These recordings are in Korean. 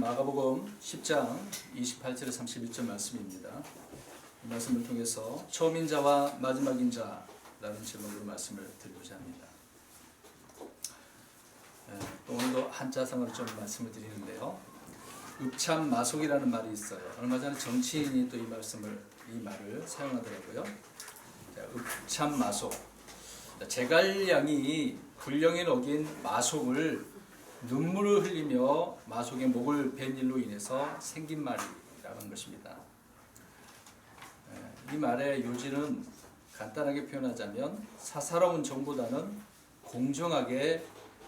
마가복음 10장 28절에 31절 말씀입니다. 이 말씀을 통해서 처음인 자와 마지막인 자라는 제목으로 말씀을 드리고자 합니다. 또 오늘도 한자성어로 좀 말씀을 드리는데요. 읍참마속이라는 말이 있어요. 얼마 전에 정치인이 또 이 말을 사용하더라고요. 읍참마속. 제갈량이 불령에 녹인 마속을 눈물을 흘리며 마속의 목을 벤 일로 인해서 생긴 말이라는 것입니다. 이 말의 요지는 간단하게 표현하자면 사사로운 정보다는 공정하게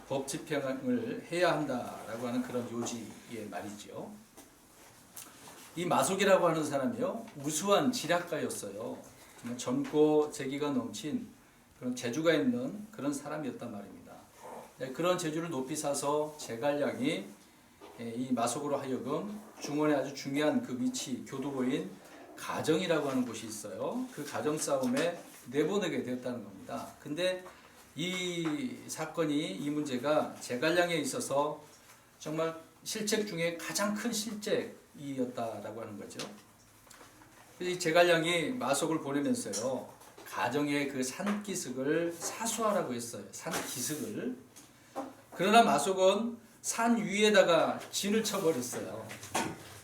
법 집행을 해야 한다라고 하는 그런 요지의 말이죠. 이 마속이라고 하는 사람이요, 우수한 지략가였어요. 젊고 재기가 넘친 그런 재주가 있는 그런 사람이었단 말입니다. 그런 재주를 높이 사서 제갈량이 이 마속으로 하여금 중원의 아주 중요한 그 위치, 교두보인 가정이라고 하는 곳이 있어요. 그 가정 싸움에 내보내게 되었다는 겁니다. 근데 이 사건이, 이 문제가 제갈량에 있어서 정말 실책 중에 가장 큰 실책이었다라고 하는 거죠. 이 제갈량이 마속을 보내면서요, 가정의 그 산기슭을 사수하라고 했어요. 산기슭을. 그러나 마속은 산 위에다가 진을 쳐버렸어요.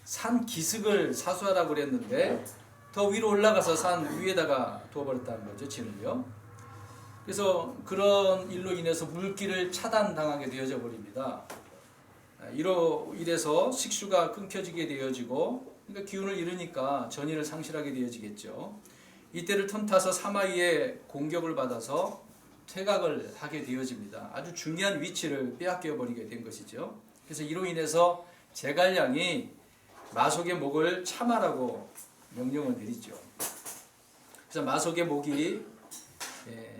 산 기슭을 사수하라고 그랬는데 더 위로 올라가서 산 위에다가 두어버렸다는 거죠, 진을요. 그래서 그런 일로 인해서 물길을 차단당하게 되어져 버립니다. 이래서 식수가 끊겨지게 되어지고, 그러니까 기운을 잃으니까 전의를 상실하게 되어지겠죠. 이때를 틈타서 사마이의 공격을 받아서 퇴각을 하게 되어집니다. 아주 중요한 위치를 빼앗겨 버리게 된 것이죠. 그래서 이로 인해서 제갈량이 마속의 목을 참아라고 명령을 내리죠. 그래서 마속의 목이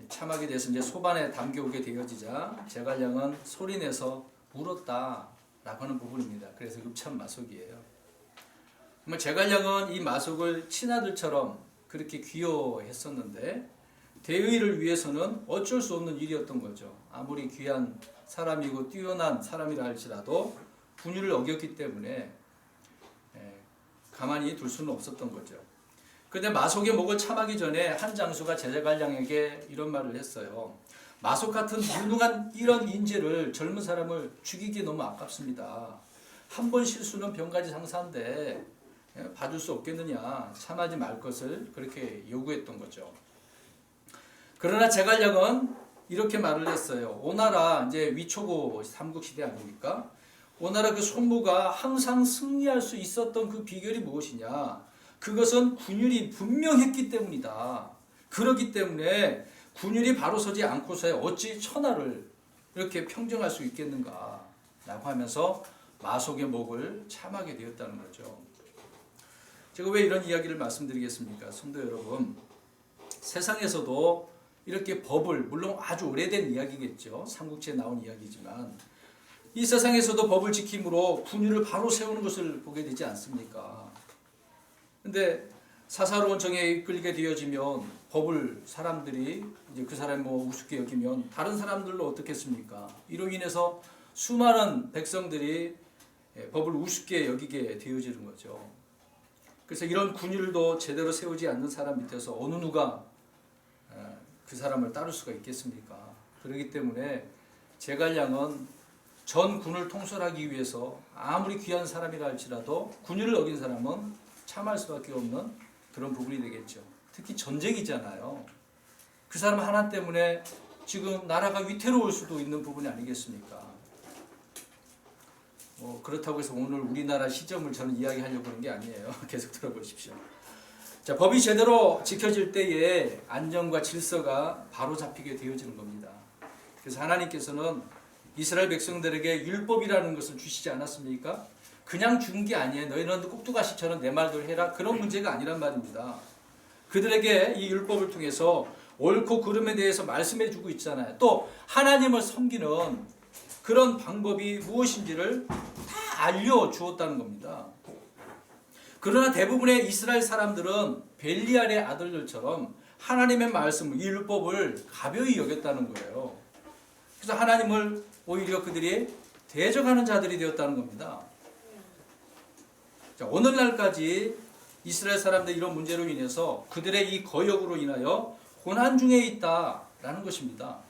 참하게 돼서 이제 소반에 담겨오게 되어지자 제갈량은 소리내서 울었다라고 하는 부분입니다. 그래서 읍참마속이에요. 제갈량은 이 마속을 친아들처럼 그렇게 귀여워했었는데 대의를 위해서는 어쩔 수 없는 일이었던 거죠. 아무리 귀한 사람이고 뛰어난 사람이라 할지라도 분율을 어겼기 때문에 가만히 둘 수는 없었던 거죠. 그런데 마속의 목을 참하기 전에 한 장수가 제갈량에게 이런 말을 했어요. 마속 같은 무능한 이런 인재를, 젊은 사람을 죽이기 너무 아깝습니다. 한 번 실수는 병가지 상사인데 봐줄 수 없겠느냐, 참하지 말 것을 그렇게 요구했던 거죠. 그러나 제갈량은 이렇게 말을 했어요. 오나라, 이제 위초고 삼국시대 아닙니까? 오나라 그 손무가 항상 승리할 수 있었던 그 비결이 무엇이냐? 그것은 군율이 분명했기 때문이다. 그렇기 때문에 군율이 바로 서지 않고서야 어찌 천하를 이렇게 평정할 수 있겠는가? 라고 하면서 마속의 목을 참하게 되었다는 거죠. 제가 왜 이런 이야기를 말씀드리겠습니까? 성도 여러분, 세상에서도 이렇게 법을, 물론 아주 오래된 이야기겠죠. 삼국지에 나온 이야기지만 이 세상에서도 법을 지킴으로 군율을 바로 세우는 것을 보게 되지 않습니까? 근데 사사로운 정에 이끌게 되어지면 법을 사람들이 이제 그 사람이 우습게 여기면 다른 사람들로 어떻겠습니까? 이로 인해서 수많은 백성들이 법을 우습게 여기게 되어지는 거죠. 그래서 이런 군율도 제대로 세우지 않는 사람 밑에서 어느 누가 그 사람을 따를 수가 있겠습니까? 그렇기 때문에 제갈량은 전 군을 통솔하기 위해서 아무리 귀한 사람이라 할지라도 군율을 어긴 사람은 참할 수밖에 없는 그런 부분이 되겠죠. 특히 전쟁이잖아요. 그 사람 하나 때문에 지금 나라가 위태로울 수도 있는 부분이 아니겠습니까? 그렇다고 해서 오늘 우리나라 시점을 저는 이야기하려고 하는 게 아니에요. 계속 들어보십시오. 자, 법이 제대로 지켜질 때에 안정과 질서가 바로 잡히게 되어지는 겁니다. 그래서 하나님께서는 이스라엘 백성들에게 율법이라는 것을 주시지 않았습니까? 그냥 준 게 아니에요. 너희는 꼭두가시처럼 내 말대로 해라. 그런 문제가 아니란 말입니다. 그들에게 이 율법을 통해서 옳고 그름에 대해서 말씀해 주고 있잖아요. 또 하나님을 섬기는 그런 방법이 무엇인지를 다 알려주었다는 겁니다. 그러나 대부분의 이스라엘 사람들은 벨리알의 아들들처럼 하나님의 말씀, 이 율법을 가벼이 여겼다는 거예요. 그래서 하나님을 오히려 그들이 대적하는 자들이 되었다는 겁니다. 자, 오늘날까지 이스라엘 사람들 이런 문제로 인해서 그들의 이 거역으로 인하여 고난 중에 있다라는 것입니다.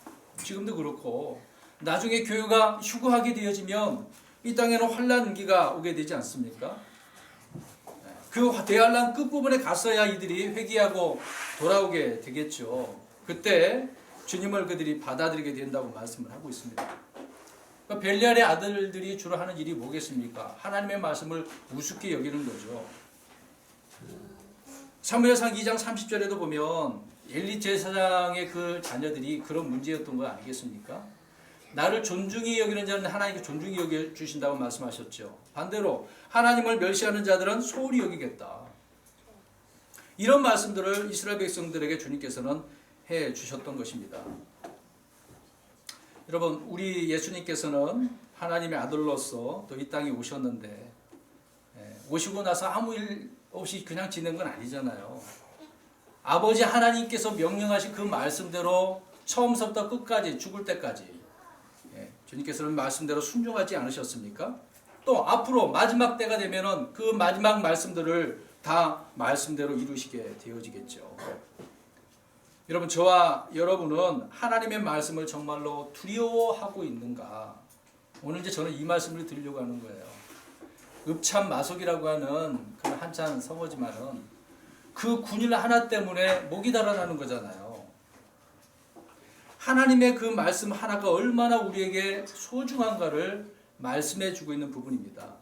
지금도 그렇고 나중에 교회가 휴거하게 되어지면 이 땅에는 환난기가 오게 되지 않습니까? 그 대환란 끝부분에 갔어야 이들이 회개하고 돌아오게 되겠죠. 그때 주님을 그들이 받아들이게 된다고 말씀을 하고 있습니다. 그러니까 벨리알의 아들들이 주로 하는 일이 뭐겠습니까? 하나님의 말씀을 우습게 여기는 거죠. 사무엘상 2장 30절에도 보면 엘리 제사장의 그 자녀들이 그런 문제였던 거 아니겠습니까? 나를 존중히 여기는 자는 하나님께 존중히 여겨주신다고 말씀하셨죠. 반대로 하나님을 멸시하는 자들은 소홀히 여기겠다. 이런 말씀들을 이스라엘 백성들에게 주님께서는 해주셨던 것입니다. 여러분, 우리 예수님께서는 하나님의 아들로서 또 이 땅에 오셨는데 오시고 나서 아무 일 없이 그냥 지낸 건 아니잖아요. 아버지 하나님께서 명령하신 그 말씀대로 처음부터 끝까지 죽을 때까지 주님께서는 말씀대로 순종하지 않으셨습니까? 또 앞으로 마지막 때가 되면은 그 마지막 말씀들을 다 말씀대로 이루시게 되어지겠죠. 여러분, 저와 여러분은 하나님의 말씀을 정말로 두려워하고 있는가? 오늘 이제 저는 이 말씀을 드리려고 하는 거예요. 읍참마속이라고 하는 그 한참 성어지만은 그 군일 하나 때문에 목이 달아나는 거잖아요. 하나님의 그 말씀 하나가 얼마나 우리에게 소중한가를 말씀해 주고 있는 부분입니다.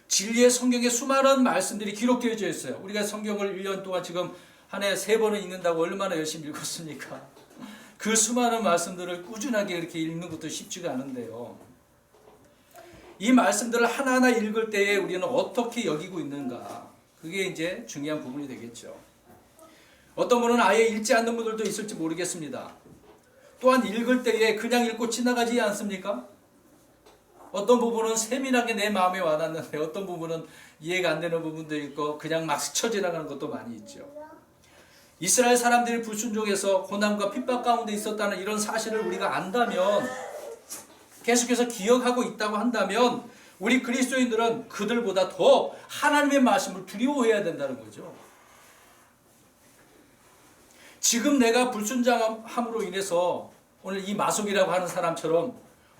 진리의 성경에 수많은 말씀들이 기록되어져 있어요. 우리가 성경을 1년 동안 지금 한 해 3번은 읽는다고 얼마나 열심히 읽었습니까? 그 수많은 말씀들을 꾸준하게 이렇게 읽는 것도 쉽지가 않은데요. 이 말씀들을 하나하나 읽을 때에 우리는 어떻게 여기고 있는가? 그게 이제 중요한 부분이 되겠죠. 어떤 분은 아예 읽지 않는 분들도 있을지 모르겠습니다. 또한 읽을 때에 그냥 읽고 지나가지 않습니까? 어떤 부분은 세밀하게 내 마음에 와닿는데 어떤 부분은 이해가 안 되는 부분도 있고 그냥 막 스쳐 지나가는 것도 많이 있죠. 이스라엘 사람들이 불순종해서 고난과 핍박 가운데 있었다는 이런 사실을 우리가 안다면, 계속해서 기억하고 있다고 한다면 우리 그리스도인들은 그들보다 더 하나님의 말씀을 두려워해야 된다는 거죠. 지금 내가 불순종함으로 인해서 오늘 이 마속이라고 하는 사람처럼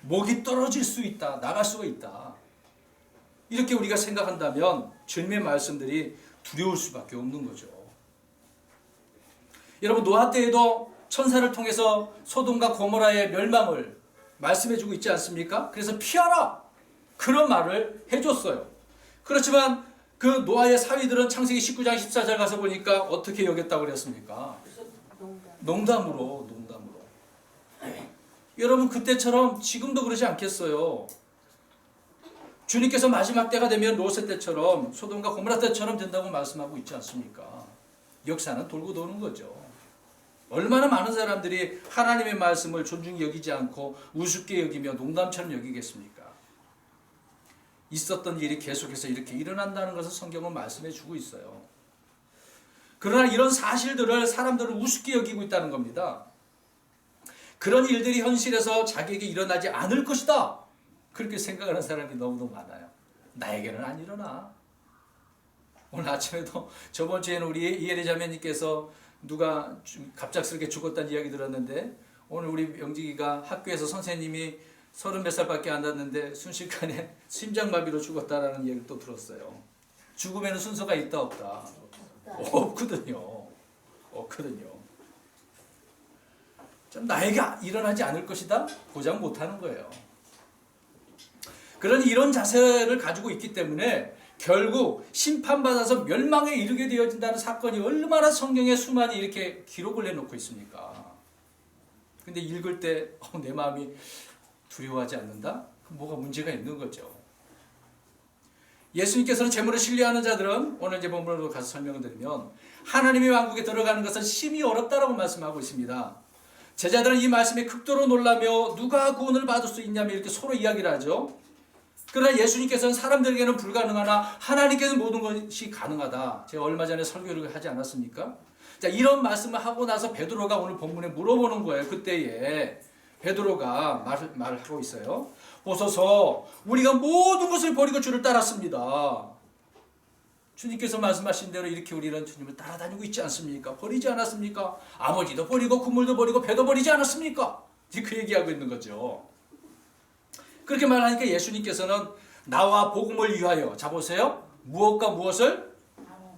목이 떨어질 수 있다, 나갈 수가 있다, 이렇게 우리가 생각한다면 주님의 말씀들이 두려울 수밖에 없는 거죠. 여러분, 노아 때에도 천사를 통해서 소돔과 고모라의 멸망을 말씀해주고 있지 않습니까? 그래서 피하라, 그런 말을 해줬어요. 그렇지만 그 노아의 사위들은 창세기 19장 14절 가서 보니까 어떻게 여겼다고 그랬습니까? 농담으로. 여러분, 그때처럼 지금도 그러지 않겠어요? 주님께서 마지막 때가 되면 롯의 때처럼 소돔과 고모라 때처럼 된다고 말씀하고 있지 않습니까? 역사는 돌고 도는 거죠. 얼마나 많은 사람들이 하나님의 말씀을 존중히 여기지 않고 우습게 여기며 농담처럼 여기겠습니까? 있었던 일이 계속해서 이렇게 일어난다는 것을 성경은 말씀해 주고 있어요. 그러나 이런 사실들을 사람들은 우습게 여기고 있다는 겁니다. 그런 일들이 현실에서 자기에게 일어나지 않을 것이다, 그렇게 생각하는 사람이 너무너무 많아요. 나에게는 안 일어나. 오늘 아침에도 저번 주에는 우리 이혜리 자매님께서 누가 갑작스럽게 죽었다는 이야기 들었는데, 오늘 우리 명직이가 학교에서 선생님이 30몇 살밖에 안 됐는데 순식간에 심장마비로 죽었다라는 이야기를 또 들었어요. 죽음에는 순서가 있다 없다? 없거든요. 좀 나에게 일어나지 않을 것이다? 보장 못하는 거예요. 그러니 이런 자세를 가지고 있기 때문에 결국 심판받아서 멸망에 이르게 되어진다는 사건이 얼마나 성경에 수많이 이렇게 기록을 해놓고 있습니까? 근데 읽을 때 내 마음이 두려워하지 않는다? 뭐가 문제가 있는 거죠. 예수님께서는 재물을 신뢰하는 자들은, 오늘 이제 본문으로 가서 설명을 드리면, 하나님의 왕국에 들어가는 것은 심히 어렵다라고 말씀하고 있습니다. 제자들은 이 말씀에 극도로 놀라며 누가 구원을 받을 수 있냐며 이렇게 서로 이야기를 하죠. 그러나 예수님께서는 사람들에게는 불가능하나 하나님께는 모든 것이 가능하다. 제가 얼마 전에 설교를 하지 않았습니까? 자, 이런 말씀을 하고 나서 베드로가 오늘 본문에 물어보는 거예요. 그때에 베드로가 말을 하고 있어요. 보소서, 우리가 모든 것을 버리고 주를 따랐습니다. 주님께서 말씀하신 대로 이렇게 우리는 주님을 따라다니고 있지 않습니까? 버리지 않았습니까? 아버지도 버리고 그물도 버리고 배도 버리지 않았습니까? 그 얘기하고 있는 거죠. 그렇게 말하니까 예수님께서는 나와 복음을 위하여, 자 보세요. 무엇과 무엇을?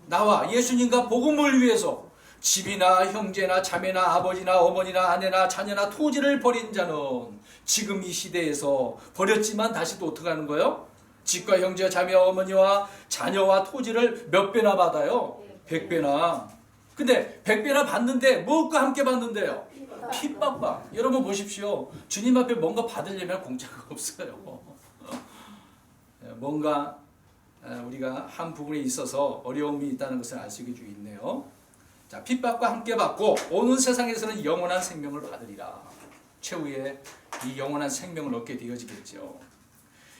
나와 예수님과 복음을 위해서 집이나 형제나 자매나 아버지나 어머니나 아내나 자녀나 토지를 버린 자는 지금 이 시대에서 버렸지만 다시 또 어떻게 하는 거예요? 집과 형제와 자매와 어머니와 자녀와 토지를 몇 배나 받아요? 100배나. 근데 100배나 받는데 무엇과 함께 받는데요? 핍박과. 여러분 보십시오. 주님 앞에 뭔가 받으려면 공짜가 없어요. 뭔가 우리가 한 부분에 있어서 어려움이 있다는 것을 알 수 있네요. 자, 핍박과 함께 받고 오는 세상에서는 영원한 생명을 받으리라. 최후의 이 영원한 생명을 얻게 되어지겠죠.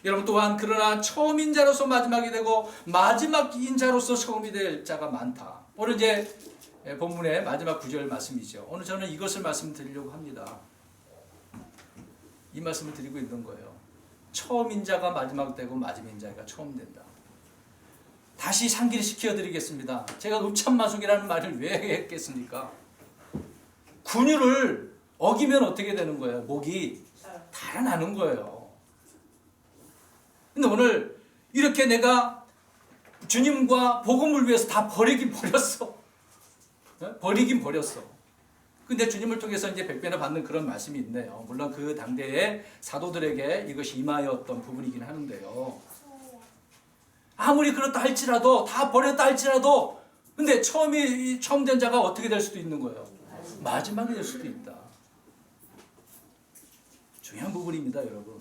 여러분 또한 그러나 처음인 자로서 마지막이 되고 마지막인 자로서 처음이 될 자가 많다. 오늘 이제 본문의 마지막 구절 말씀이죠. 오늘 저는 이것을 말씀드리려고 합니다. 이 말씀을 드리고 있는 거예요. 처음인 자가 마지막 되고 마지막인 자가 처음 된다. 다시 상기를 시켜드리겠습니다. 제가 읍참마속이라는 말을 왜 했겠습니까? 군유를 어기면 어떻게 되는 거예요? 목이 달아나는 거예요. 근데 오늘 이렇게 내가 주님과 복음을 위해서 다 버리긴 버렸어. 버리긴 버렸어. 근데 주님을 통해서 이제 100배나 받는 그런 말씀이 있네요. 물론 그 당대의 사도들에게 이것이 임하였던 부분이긴 하는데요. 아무리 그렇다 할지라도 다 버렸다 할지라도 근데 처음 된 자가 어떻게 될 수도 있는 거예요? 마지막이 될 수도 있다. 중요한 부분입니다, 여러분.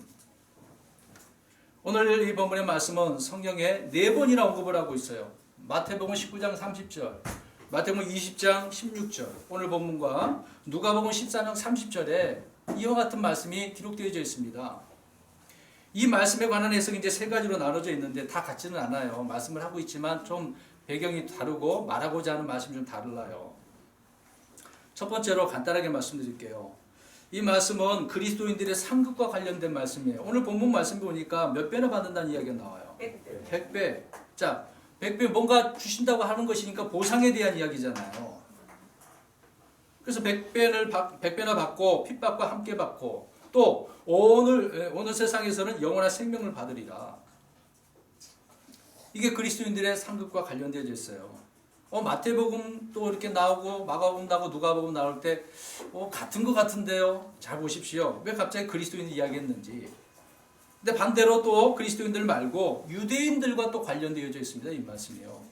오늘 이 본문의 말씀은 성경에 4번이나 언급을 하고 있어요. 마태복음 19장 30절, 마태복음 20장 16절, 오늘 본문과 누가복음 14장 30절에 이와 같은 말씀이 기록되어져 있습니다. 이 말씀에 관한 해석이 이제 3가지로 나눠져 있는데 다 같지는 않아요. 말씀을 하고 있지만 좀 배경이 다르고 말하고자 하는 말씀이 좀 달라요. 첫 번째로 간단하게 말씀드릴게요. 이 말씀은 그리스도인들의 상급과 관련된 말씀이에요. 오늘 본문 말씀 보니까 몇 배나 받는다는 이야기가 나와요. 100배. 자, 100배 뭔가 주신다고 하는 것이니까 보상에 대한 이야기잖아요. 그래서 100배나 받고 핍박과 함께 받고 또 오늘 세상에서는 영원한 생명을 받으리라. 이게 그리스도인들의 상급과 관련되어 있어요. 마태복음 또 이렇게 나오고 마가복음 나오고 누가복음 나올 때 같은 것 같은데요. 잘 보십시오. 왜 갑자기 그리스도인 이야기했는지. 근데 반대로 또 그리스도인들 말고 유대인들과 또 관련되어져 있습니다. 이 말씀이요.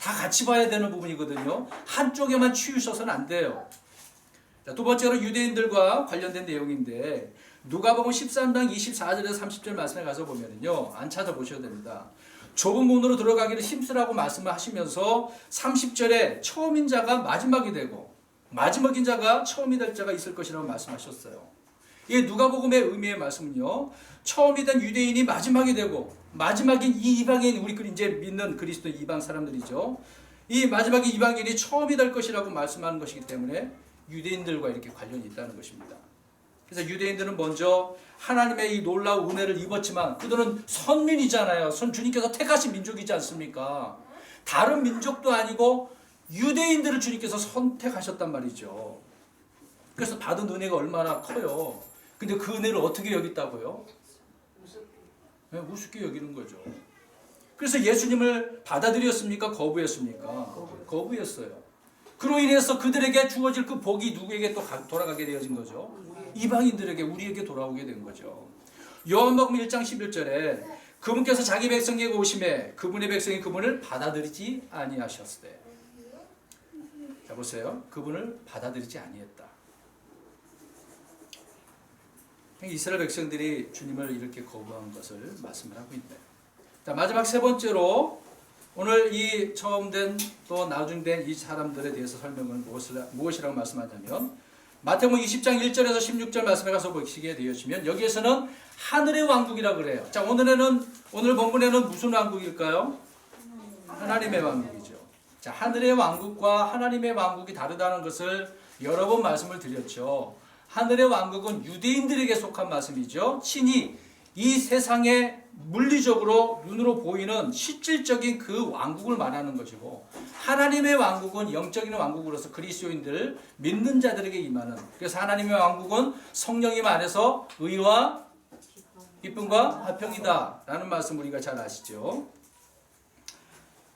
다 같이 봐야 되는 부분이거든요. 한쪽에만 치우쳐서는 안 돼요. 자, 두 번째로 유대인들과 관련된 내용인데 누가복음 13장 24절에서 30절 말씀에 가서 보면은요. 안 찾아보셔도 됩니다. 좁은 문으로 들어가기를 힘쓰라고 말씀을 하시면서 30절에 처음인 자가 마지막이 되고 마지막인 자가 처음이 될 자가 있을 것이라고 말씀하셨어요. 이 누가복음의 의미의 말씀은요. 처음이 된 유대인이 마지막이 되고 마지막인 이 이방인 우리 이제 믿는 그리스도 이방 사람들이죠. 이 마지막인 이방인이 처음이 될 것이라고 말씀하는 것이기 때문에 유대인들과 이렇게 관련이 있다는 것입니다. 그래서 유대인들은 먼저 하나님의 이 놀라운 은혜를 입었지만 그들은 선민이잖아요. 주님께서 택하신 민족이지 않습니까? 다른 민족도 아니고 유대인들을 주님께서 선택하셨단 말이죠. 그래서 받은 은혜가 얼마나 커요. 근데 그 은혜를 어떻게 여겼다고요? 네, 우습게 여기는 거죠. 그래서 예수님을 받아들였습니까? 거부했습니까? 거부했어요. 그로 인해서 그들에게 주어질 그 복이 누구에게 또 돌아가게 되어진 거죠? 이방인들에게 우리에게 돌아오게 된 거죠. 요한복음 1장 11절에 그분께서 자기 백성에게 오심에 그분의 백성이 그분을 받아들이지 아니하셨을 때. 자 보세요. 그분을 받아들이지 아니했다. 이스라엘 백성들이 주님을 이렇게 거부한 것을 말씀을 하고 있네요. 자 마지막 세 번째로 오늘 이 처음 된 또 나중된 이 사람들에 대해서 설명을 무엇이라고 말씀하냐면 마태복음 20장 1절에서 16절 말씀에 가서 보시게 되시면 여기에서는 하늘의 왕국이라고 그래요. 자 오늘 본문에는 무슨 왕국일까요? 하나님의 왕국이죠. 자 하늘의 왕국과 하나님의 왕국이 다르다는 것을 여러 번 말씀을 드렸죠. 하늘의 왕국은 유대인들에게 속한 말씀이죠. 친히 이 세상에 물리적으로 눈으로 보이는 실질적인 그 왕국을 말하는 것이고, 하나님의 왕국은 영적인 왕국으로서 그리스도인들 믿는 자들에게 임하는, 그래서 하나님의 왕국은 성령님 안에서 의와 기쁨과 화평이다 라는 말씀 우리가 잘 아시죠.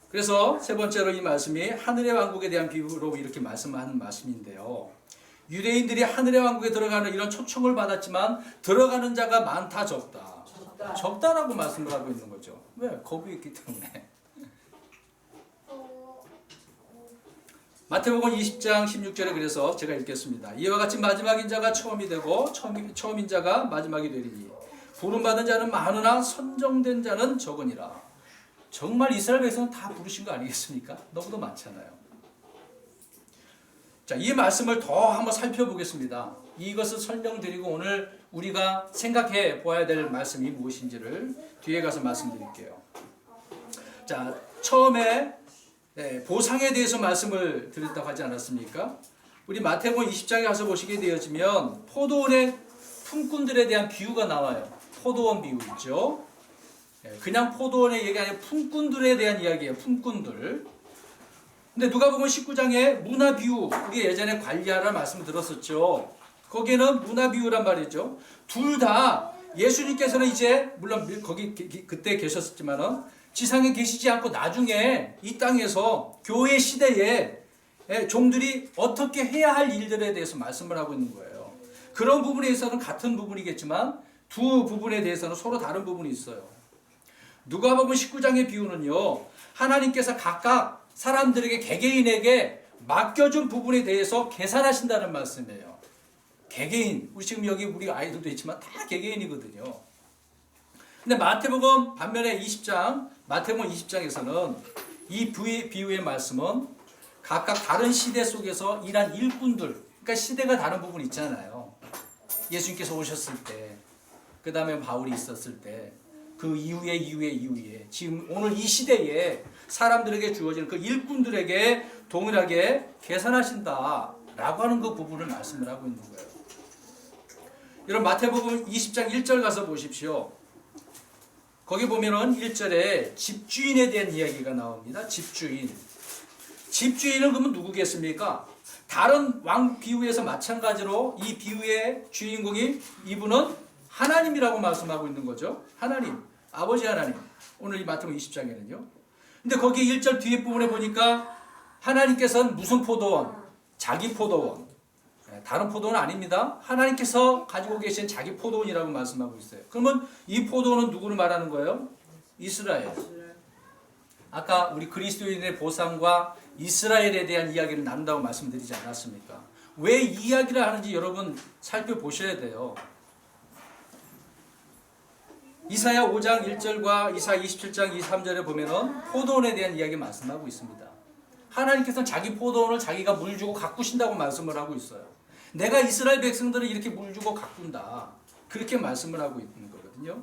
그래서 세 번째로 이 말씀이 하늘의 왕국에 대한 비유로 이렇게 말씀하는 말씀인데요, 유대인들이 하늘의 왕국에 들어가는 이런 초청을 받았지만 들어가는 자가 많다 적다, 적다라고 말씀을 하고 있는 거죠. 왜? 겁이 있기 때문에. 마태복음 20장 16절에 그래서 제가 읽겠습니다. 이와 같이 마지막인 자가 처음이 되고 처음인 자가 마지막이 되리니 부름받은 자는 많으나 선정된 자는 적으니라. 정말 이스라엘 백성은 다 부르신 거 아니겠습니까? 너무도 많잖아요. 자, 이 말씀을 더 한번 살펴보겠습니다. 이것을 설명드리고 오늘 우리가 생각해 보아야 될 말씀이 무엇인지를 뒤에 가서 말씀드릴게요. 자, 처음에 보상에 대해서 말씀을 드렸다고 하지 않았습니까? 우리 마태복음 20장에 가서 보시게 되어지면 포도원의 품꾼들에 대한 비유가 나와요. 포도원 비유 있죠. 그냥 포도원의 얘기 아니라 품꾼들에 대한 이야기예요. 품꾼들. 근데 누가복음 19장에 문화 비유, 우리 예전에 관리하라 말씀을 들었었죠. 거기에는 문화 비유란 말이죠. 둘 다 예수님께서는 이제 물론 거기 그때 계셨었지만은 지상에 계시지 않고 나중에 이 땅에서 교회 시대에 종들이 어떻게 해야 할 일들에 대해서 말씀을 하고 있는 거예요. 그런 부분에 있어서는 같은 부분이겠지만 두 부분에 대해서는 서로 다른 부분이 있어요. 누가복음 19장의 비유는요, 하나님께서 각각 사람들에게 개개인에게 맡겨준 부분에 대해서 계산하신다는 말씀이에요. 개개인, 우리 지금 여기 우리 아이들도 있지만 다 개개인이거든요. 근데 마태복음 반면에 마태복음 20장에서는 이 비유의 말씀은 각각 다른 시대 속에서 일한 일꾼들, 그러니까 시대가 다른 부분이 있잖아요. 예수님께서 오셨을 때, 그 다음에 바울이 있었을 때, 그 이후에 지금 오늘 이 시대에 사람들에게 주어지는 그 일꾼들에게 동일하게 계산하신다라고 하는 그 부분을 말씀을 하고 있는 거예요. 여러분 마태복음 20장 1절 가서 보십시오. 거기 보면은 1절에 집주인에 대한 이야기가 나옵니다. 집주인은 그러면 누구겠습니까? 다른 왕 비유에서 마찬가지로 이 비유의 주인공이 이분은 하나님이라고 말씀하고 있는 거죠. 하나님, 아버지 하나님. 오늘 이 마태복음 20장에는요. 근데 거기 1절 뒤에 부분에 보니까 하나님께서는 무슨 포도원? 자기 포도원. 다른 포도원은 아닙니다. 하나님께서 가지고 계신 자기 포도원이라고 말씀하고 있어요. 그러면 이 포도원은 누구를 말하는 거예요? 이스라엘. 아까 우리 그리스도인의 보상과 이스라엘에 대한 이야기를 나눈다고 말씀드리지 않았습니까? 왜 이 이야기를 하는지 여러분 살펴보셔야 돼요. 이사야 5장 1절과 이사야 27장 2, 3절에 보면은 포도원에 대한 이야기 말씀하고 있습니다. 하나님께서는 자기 포도원을 자기가 물 주고 가꾸신다고 말씀을 하고 있어요. 내가 이스라엘 백성들을 이렇게 물 주고 가꾼다. 그렇게 말씀을 하고 있는 거거든요.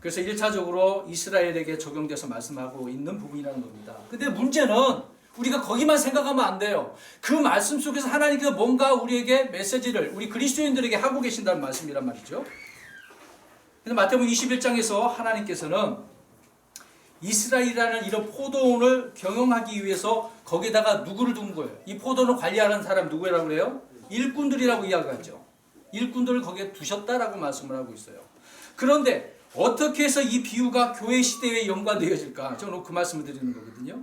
그래서 1차적으로 이스라엘에게 적용돼서 말씀하고 있는 부분이라는 겁니다. 근데 문제는 우리가 거기만 생각하면 안 돼요. 그 말씀 속에서 하나님께서 뭔가 우리에게 메시지를 우리 그리스도인들에게 하고 계신다는 말씀이란 말이죠. 그래서 마태복음 21장에서 하나님께서는 이스라엘이라는 이런 포도원을 경영하기 위해서 거기다가 누구를 둔 거예요? 이 포도원을 관리하는 사람 누구라고 그래요? 일꾼들이라고 이야기하죠. 일꾼들을 거기에 두셨다라고 말씀을 하고 있어요. 그런데 어떻게 해서 이 비유가 교회 시대에 연관되어질까? 저는 그 말씀을 드리는 거거든요.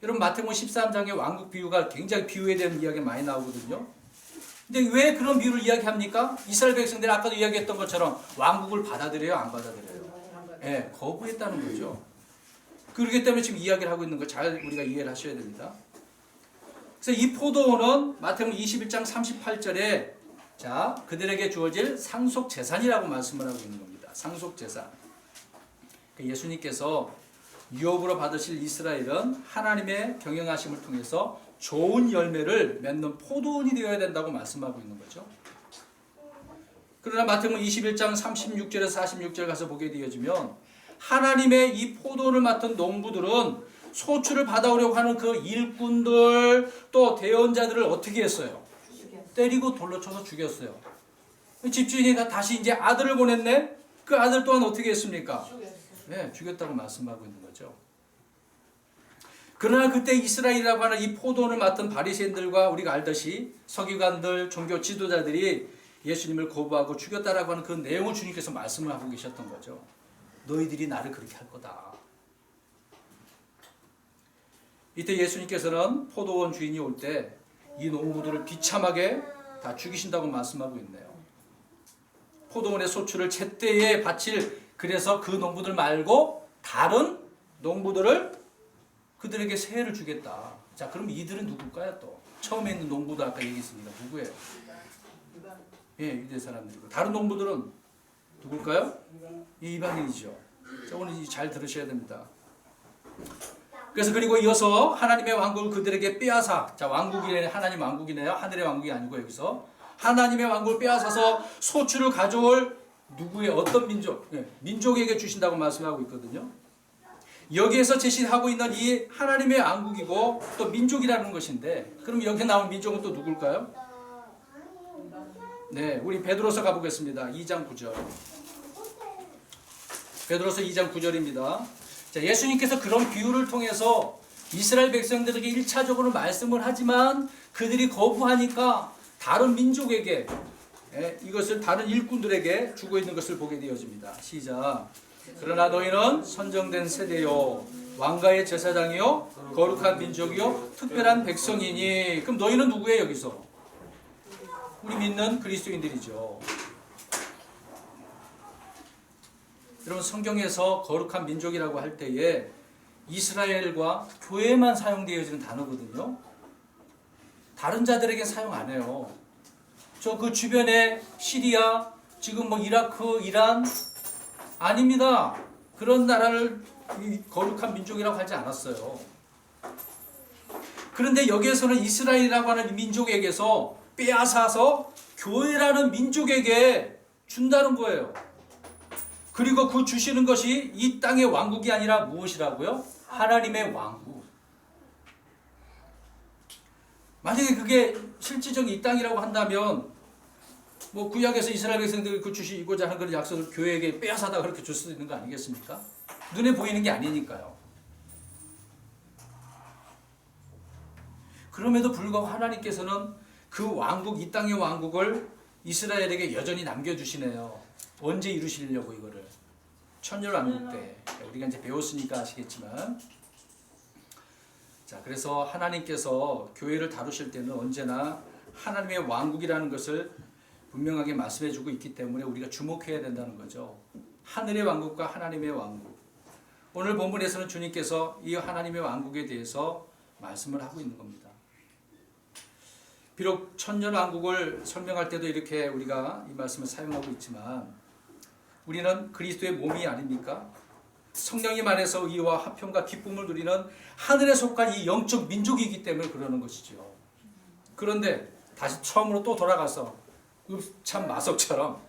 여러분 마태복음 13장의 왕국 비유가 굉장히 비유에 대한 이야기가 많이 나오거든요. 근데 왜 그런 비유를 이야기합니까? 이스라엘 백성들이 아까도 이야기했던 것처럼 왕국을 받아들여요? 안 받아들여요? 네, 거부했다는 거죠. 그렇기 때문에 지금 이야기를 하고 있는 거 잘 우리가 이해를 하셔야 됩니다. 그래서 이 포도원은 마태복음 21장 38절에 자 그들에게 주어질 상속 재산이라고 말씀을 하고 있는 겁니다. 상속 재산. 예수님께서 유업으로 받으실 이스라엘은 하나님의 경영하심을 통해서 좋은 열매를 맺는 포도원이 되어야 된다고 말씀하고 있는 거죠. 그러나 마태복음 21장 36절에서 46절 가서 보게 되어지면 하나님의 이 포도원을 맡은 농부들은 소출을 받아오려고 하는 그 일꾼들 또 대언자들을 어떻게 했어요? 때리고 돌로 쳐서 죽였어요. 집주인이 다시 이제 아들을 보냈네. 그 아들 또한 어떻게 했습니까? 네, 죽였다고 말씀하고 있는 거죠. 그러나 그때 이스라엘이라고 하는 이 포도원을 맡은 바리새인들과 우리가 알듯이 서기관들, 종교 지도자들이 예수님을 거부하고 죽였다라고 하는 그 내용을 주님께서 말씀을 하고 계셨던 거죠. 너희들이 나를 그렇게 할 거다. 이때 예수님께서는 포도원 주인이 올 때 이 농부들을 비참하게 다 죽이신다고 말씀하고 있네요. 포도원의 소출을 제때에 바칠, 그래서 그 농부들 말고 다른 농부들을 그들에게 세를 주겠다. 자, 그럼 이들은 누굴까요? 또 처음에 있는 농부도 아까 얘기했습니다. 누구예요? 예, 유대 사람들이고 다른 농부들은 누굴까요? 이방인이죠. 자, 오늘 잘 들으셔야 됩니다. 그래서 그리고 이어서 하나님의 왕국을 그들에게 빼앗아, 자, 왕국이네, 하나님 왕국이네요. 하늘의 왕국이 아니고 여기서 하나님의 왕국을 빼앗아서 소출을 가져올 누구의 어떤 민족, 예, 민족에게 주신다고 말씀하고 있거든요. 여기에서 제시하고 있는 이 하나님의 왕국이고 또 민족이라는 것인데, 그럼 여기 나온 민족은 또 누굴까요? 네, 우리 베드로서 가보겠습니다. 2장 9절. 베드로서 2장 9절입니다. 자, 예수님께서 그런 비유를 통해서 이스라엘 백성들에게 1차적으로 말씀을 하지만 그들이 거부하니까 다른 민족에게, 이것을 다른 일꾼들에게 주고 있는 것을 보게 되어집니다. 시작. 그러나 너희는 선정된 세대요, 왕가의 제사장이요, 거룩한 민족이요, 특별한 백성이니. 그럼 너희는 누구예요? 여기서 우리 믿는 그리스도인들이죠. 여러분, 성경에서 거룩한 민족이라고 할 때에 이스라엘과 교회만 사용되어지는 단어거든요. 다른 자들에게 사용 안 해요. 저 그 주변에 시리아, 지금 뭐 이라크, 이란, 아닙니다. 그런 나라를 거룩한 민족이라고 하지 않았어요. 그런데 여기에서는 이스라엘이라고 하는 민족에게서 빼앗아서 교회라는 민족에게 준다는 거예요. 그리고 그 주시는 것이 이 땅의 왕국이 아니라 무엇이라고요? 하나님의 왕국. 만약에 그게 실질적인 이 땅이라고 한다면 뭐 구약에서 이스라엘 백성들이 그 주시고자 하는 그런 약속을 교회에게 빼앗아다 그렇게 줄 수도 있는 거 아니겠습니까? 눈에 보이는 게 아니니까요. 그럼에도 불구하고 하나님께서는 그 왕국, 이 땅의 왕국을 이스라엘에게 여전히 남겨주시네요. 언제 이루시려고 이거를? 천년왕국 때. 우리가 이제 배웠으니까 아시겠지만, 자, 그래서 하나님께서 교회를 다루실 때는 언제나 하나님의 왕국이라는 것을 분명하게 말씀해주고 있기 때문에 우리가 주목해야 된다는 거죠. 하늘의 왕국과 하나님의 왕국. 오늘 본문에서는 주님께서 이 하나님의 왕국에 대해서 말씀을 하고 있는 겁니다. 비록 천년왕국을 설명할 때도 이렇게 우리가 이 말씀을 사용하고 있지만, 우리는 그리스도의 몸이 아닙니까? 성령님 안에서 의와 화평과 기쁨을 누리는 하늘에 속한 이 영적 민족이기 때문에 그러는 것이죠. 그런데 다시 처음으로 또 돌아가서 참 마석처럼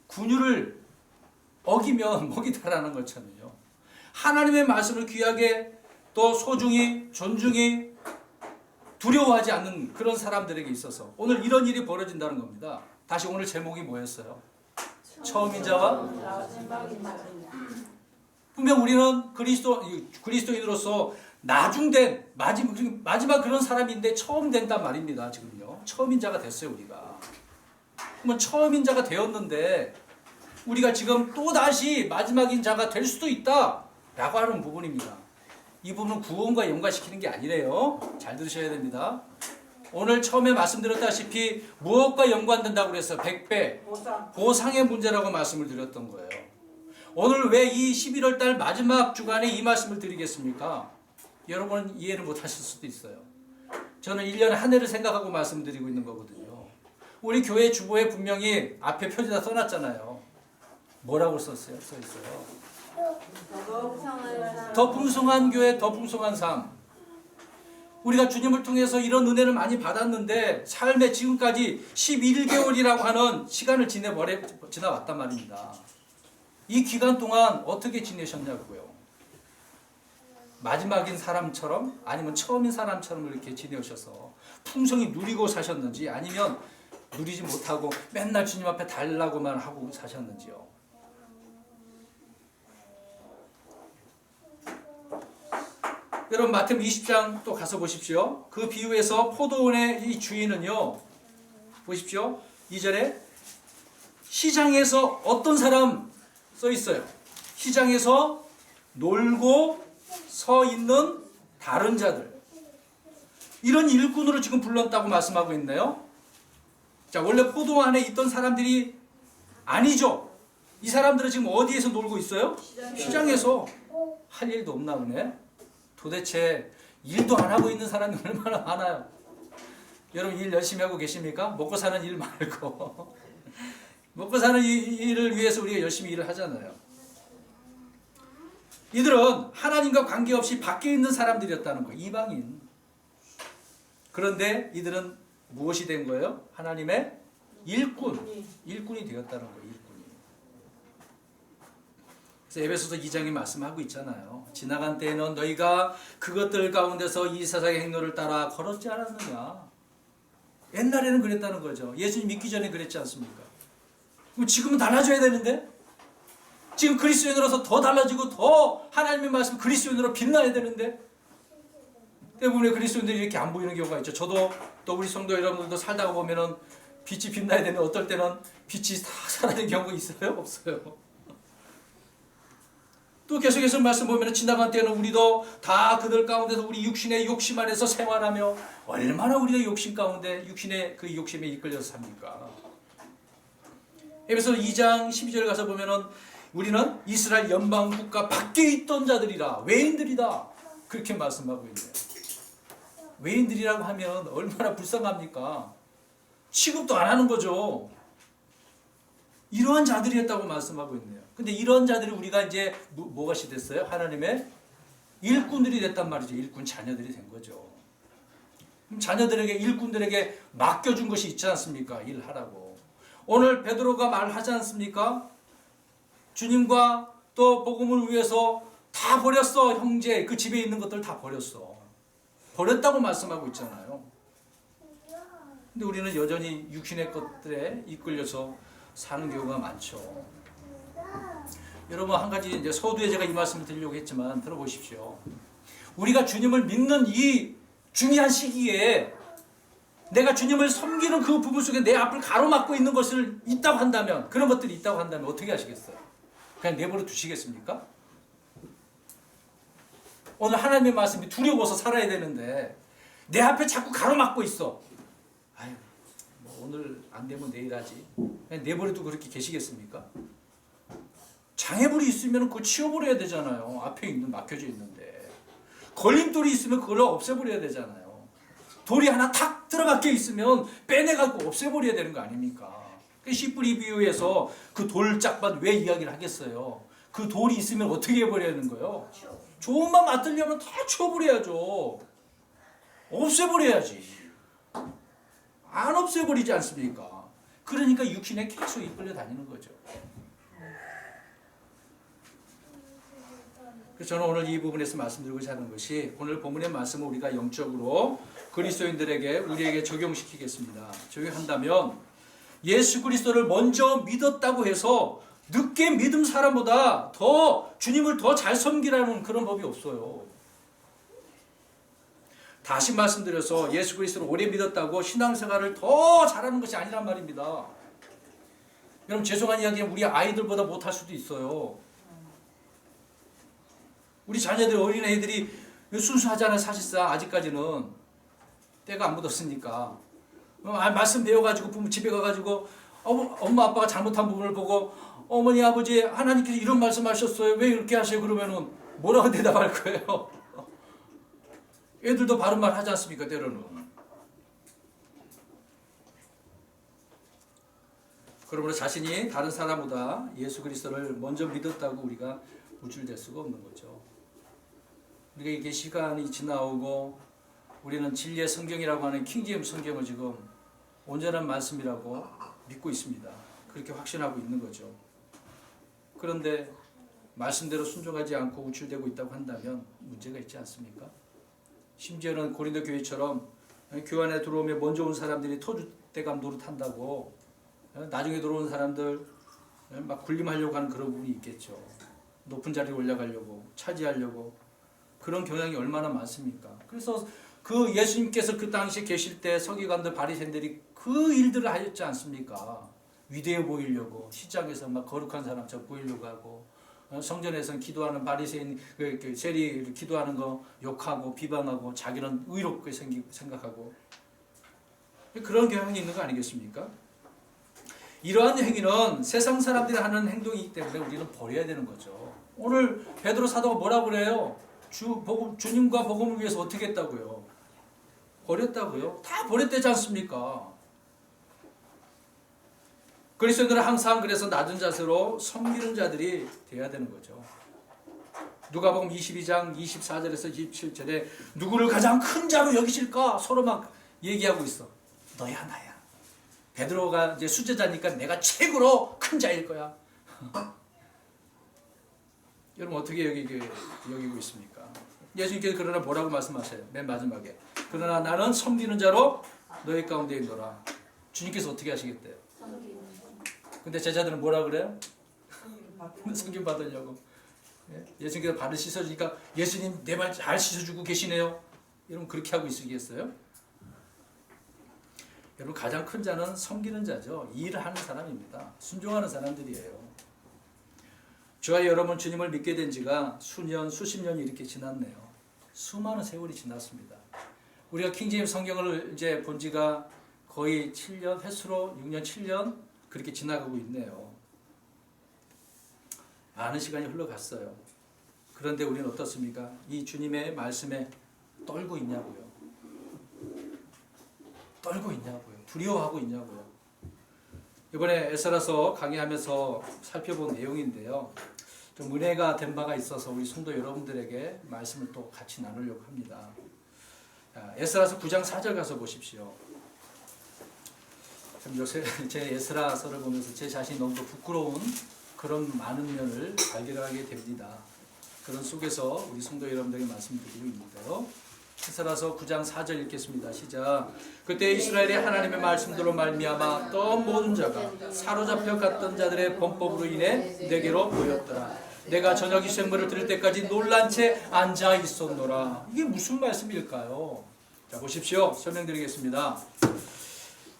군유를 어기면 목이 달아나는 것처럼요. 하나님의 말씀을 귀하게 또 소중히 존중히 두려워하지 않는 그런 사람들에게 있어서 오늘 이런 일이 벌어진다는 겁니다. 다시 오늘 제목이 뭐였어요? 처음인 자와 분명 우리는 그리스도인으로서 나중된 마지막 그런 사람인데 처음 된단 말입니다. 지금요. 처음인 자가 됐어요, 우리가. 그러면 처음인 자가 되었는데 우리가 지금 또다시 마지막인 자가 될 수도 있다라고 하는 부분입니다. 이 부분은 구원과 연관시키는 게 아니래요. 잘 들으셔야 됩니다. 오늘 처음에 말씀드렸다시피 무엇과 연관된다고 그랬어요? 100배 보상의 문제라고 말씀을 드렸던 거예요. 오늘 왜 이 11월 달 마지막 주간에 이 말씀을 드리겠습니까? 여러분은 이해를 못 하실 수도 있어요. 저는 1년에 한 해를 생각하고 말씀드리고 있는 거거든요. 우리 교회 주보에 분명히 앞에 표지다 써놨잖아요. 뭐라고 써 있어요? 더 풍성한 교회, 더 풍성한 삶. 우리가 주님을 통해서 이런 은혜를 많이 받았는데 삶의 지금까지 11개월이라고 하는 시간을 지나왔단 말입니다. 이 기간 동안 어떻게 지내셨냐고요. 마지막인 사람처럼 아니면 처음인 사람처럼 이렇게 지내셔서 풍성히 누리고 사셨는지, 아니면 누리지 못하고 맨날 주님 앞에 달라고만 하고 사셨는지요. 여러분 마태복음 20장 또 가서 보십시오. 그 비유에서 포도원의 이 주인은요, 보십시오. 2절에 시장에서 어떤 사람 써 있어요. 시장에서 놀고 서 있는 다른 자들, 이런 일꾼으로 지금 불렀다고 말씀하고 있네요. 자, 원래 포도원 안에 있던 사람들이 아니죠. 이 사람들은 지금 어디에서 놀고 있어요? 시장에서. 할 일도 없나 보네. 도대체 일도 안 하고 있는 사람이 얼마나 많아요. 여러분 일 열심히 하고 계십니까? 먹고 사는 일 말고 먹고 사는 일을 위해서 우리가 열심히 일을 하잖아요. 이들은 하나님과 관계없이 밖에 있는 사람들이었다는 거예요. 이방인. 그런데 이들은 무엇이 된 거예요? 하나님의 일꾼이 되었다는 거예요. 일꾼이. 그래서 에베소서 2장이 말씀하고 있잖아요. 지나간 때에는 너희가 그것들 가운데서 이 세상의 행로를 따라 걸었지 않았느냐. 옛날에는 그랬다는 거죠. 예수님 믿기 전에 그랬지 않습니까? 그럼 지금은 달라져야 되는데, 지금 그리스도인으로서 더 달라지고 더 하나님의 말씀 그리스도인으로 빛나야 되는데, 때문에 그리스도인들이 이렇게 안 보이는 경우가 있죠. 저도 또 우리 성도 여러분들도 살다가 보면은 빛이 빛나야 되는데 어떨 때는 빛이 다 사라지는 경우가 있어요? 없어요? 또 계속해서 말씀 보면 지나간 때는 우리도 다 그들 가운데서 우리 육신의 욕심 안에서 생활하며 얼마나 우리가 욕심 가운데 육신의 그 욕심에 이끌려서 삽니까? 에베소 2장 12절 가서 보면은 우리는 이스라엘 연방 국가 밖에 있던 자들이라, 외인들이다, 그렇게 말씀하고 있네요. 외인들이라고 하면 얼마나 불쌍합니까? 취급도 안 하는 거죠. 이러한 자들이었다고 말씀하고 있네요. 근데 이런 자들이 우리가 이제 뭐가시 됐어요? 하나님의 일꾼들이 됐단 말이죠. 일꾼 자녀들이 된 거죠. 자녀들에게, 일꾼들에게 맡겨준 것이 있지 않습니까? 일하라고. 오늘 베드로가 말하지 않습니까? 주님과 또 복음을 위해서 다 버렸어. 형제, 그 집에 있는 것들 다 버렸어. 버렸다고 말씀하고 있잖아요. 근데 우리는 여전히 육신의 것들에 이끌려서 사는 경우가 많죠. 여러분 한 가지 이제 서두에 제가 이 말씀을 드리려고 했지만 들어보십시오. 우리가 주님을 믿는 이 중요한 시기에 내가 주님을 섬기는 그 부분 속에 내 앞을 가로막고 있는 것을 있다고 한다면, 그런 것들이 있다고 한다면 어떻게 하시겠어요? 그냥 내버려 두시겠습니까? 오늘 하나님의 말씀이 두려워서 살아야 되는데 내 앞에 자꾸 가로막고 있어. 아유, 뭐 오늘 안 되면 내일 하지. 그냥 내버려 두고 그렇게 계시겠습니까? 장애물이 있으면 그거 치워버려야 되잖아요. 앞에 있는, 막혀져 있는데. 걸림돌이 있으면 그걸 없애버려야 되잖아요. 돌이 하나 탁 들어박혀 있으면 빼내갖고 없애버려야 되는 거 아닙니까? 씨 뿌리 비유에서 그 돌짝밭 왜 이야기를 하겠어요? 그 돌이 있으면 어떻게 해버려야 하는 거예요? 좋은만 맡으려면 다 치워버려야죠. 없애버려야지. 안 없애버리지 않습니까? 그러니까 육신에 계속 이끌려 다니는 거죠. 그래서 저는 오늘 이 부분에서 말씀드리고자 하는 것이, 오늘 본문의 말씀을 우리가 영적으로 그리스도인들에게, 우리에게 적용시키겠습니다. 적용한다면 예수 그리스도를 먼저 믿었다고 해서 늦게 믿은 사람보다 더 주님을 더 잘 섬기라는 그런 법이 없어요. 다시 말씀드려서 예수 그리스도를 오래 믿었다고 신앙생활을 더 잘하는 것이 아니란 말입니다. 여러분 죄송한 이야기는 우리 아이들보다 못할 수도 있어요. 우리 자녀들, 어린애들이 순수하잖아요. 사실상 아직까지는 때가 안 묻었으니까. 말씀 배워가지고 부모 집에 가가지고 엄마 아빠가 잘못한 부분을 보고 어머니 아버지 하나님께서 이런 말씀하셨어요. 왜 이렇게 하세요? 그러면은 뭐라고 대답할 거예요? 애들도 바른 말 하지 않습니까? 때로는. 그러므로 자신이 다른 사람보다 예수 그리스도를 먼저 믿었다고 우리가 우쭐댈 수가 없는 거죠. 우리가 이렇게 시간이 지나오고 우리는 진리의 성경이라고 하는 킹제임스 성경을 지금 온전한 말씀이라고 믿고 있습니다. 그렇게 확신하고 있는 거죠. 그런데 말씀대로 순종하지 않고 우쭐대고 있다고 한다면 문제가 있지 않습니까? 심지어는 고린도 교회처럼 교회 안에 들어오면 먼저 온 사람들이 터줏대감 노릇한다고 나중에 들어온 사람들 막 군림하려고 하는 그런 부분이 있겠죠. 높은 자리에 올라가려고, 차지하려고 그런 경향이 얼마나 많습니까? 그래서 그 예수님께서 그 당시에 계실 때 서기관들 바리새인들이 그 일들을 하셨지 않습니까? 위대해 보이려고 시장에서 막 거룩한 사람처럼 보이려고 하고 성전에서는 기도하는 바리새인 세리 기도하는 거 욕하고 비방하고 자기는 의롭게 생각하고 그런 경향이 있는 거 아니겠습니까? 이러한 행위는 세상 사람들이 하는 행동이기 때문에 우리는 버려야 되는 거죠. 오늘 베드로 사도가 뭐라고 그래요? 주님과 복음을 위해서 어떻게 했다고요? 버렸다고요? 다 버렸다지 않습니까? 그리스도인들은 항상 그래서 낮은 자세로 섬기는 자들이 돼야 되는 거죠. 누가복음 22장 24절에서 27절에 누구를 가장 큰 자로 여기실까? 서로 막 얘기하고 있어. 너야 나야. 베드로가 이제 수제자니까 내가 최고로 큰 자일 거야. 여러분 어떻게 여기고 있습니까? 예수님께서 그러나 뭐라고 말씀하세요? 맨 마지막에. 그러나 나는 섬기는 자로 너희 가운데 있노라. 주님께서 어떻게 하시겠대요? 근데 제자들은 뭐라 그래요? 섬김 받으려고. 예수님께서 발을 씻어주니까 예수님 내 발 잘 씻어주고 계시네요. 여러분 그렇게 하고 있으시겠어요? 여러분 가장 큰 자는 섬기는 자죠. 일을 하는 사람입니다. 순종하는 사람들이에요. 저와 여러분 주님을 믿게 된 지가 수년, 수십 년이 이렇게 지났네요. 수많은 세월이 지났습니다. 우리가 킹제임스 성경을 이제 본 지가 거의 7년, 횟수로 6년, 7년 그렇게 지나가고 있네요. 많은 시간이 흘러갔어요. 그런데 우리는 어떻습니까? 이 주님의 말씀에 떨고 있냐고요. 떨고 있냐고요. 두려워하고 있냐고요. 이번에 에스라서 강의하면서 살펴본 내용인데요. 좀 은혜가 된 바가 있어서 우리 성도 여러분들에게 말씀을 또 같이 나누려고 합니다. 에스라서 9장 4절 가서 보십시오. 참 요새 제 에스라서를 보면서 제 자신이 너무 부끄러운 그런 많은 면을 발견하게 됩니다. 그런 속에서 우리 성도 여러분들에게 말씀드리고 있는데요. 에스라서 9장 4절 읽겠습니다. 시작. 그때 이스라엘의 하나님의 말씀대로 말미암아 어떤 모든 자가 사로잡혀 갔던 자들의 범법으로 인해 내게로 모였더라. 내가 저녁 이 생물을 들을 때까지 놀란 채 앉아 있었노라. 이게 무슨 말씀일까요? 자 보십시오. 설명드리겠습니다.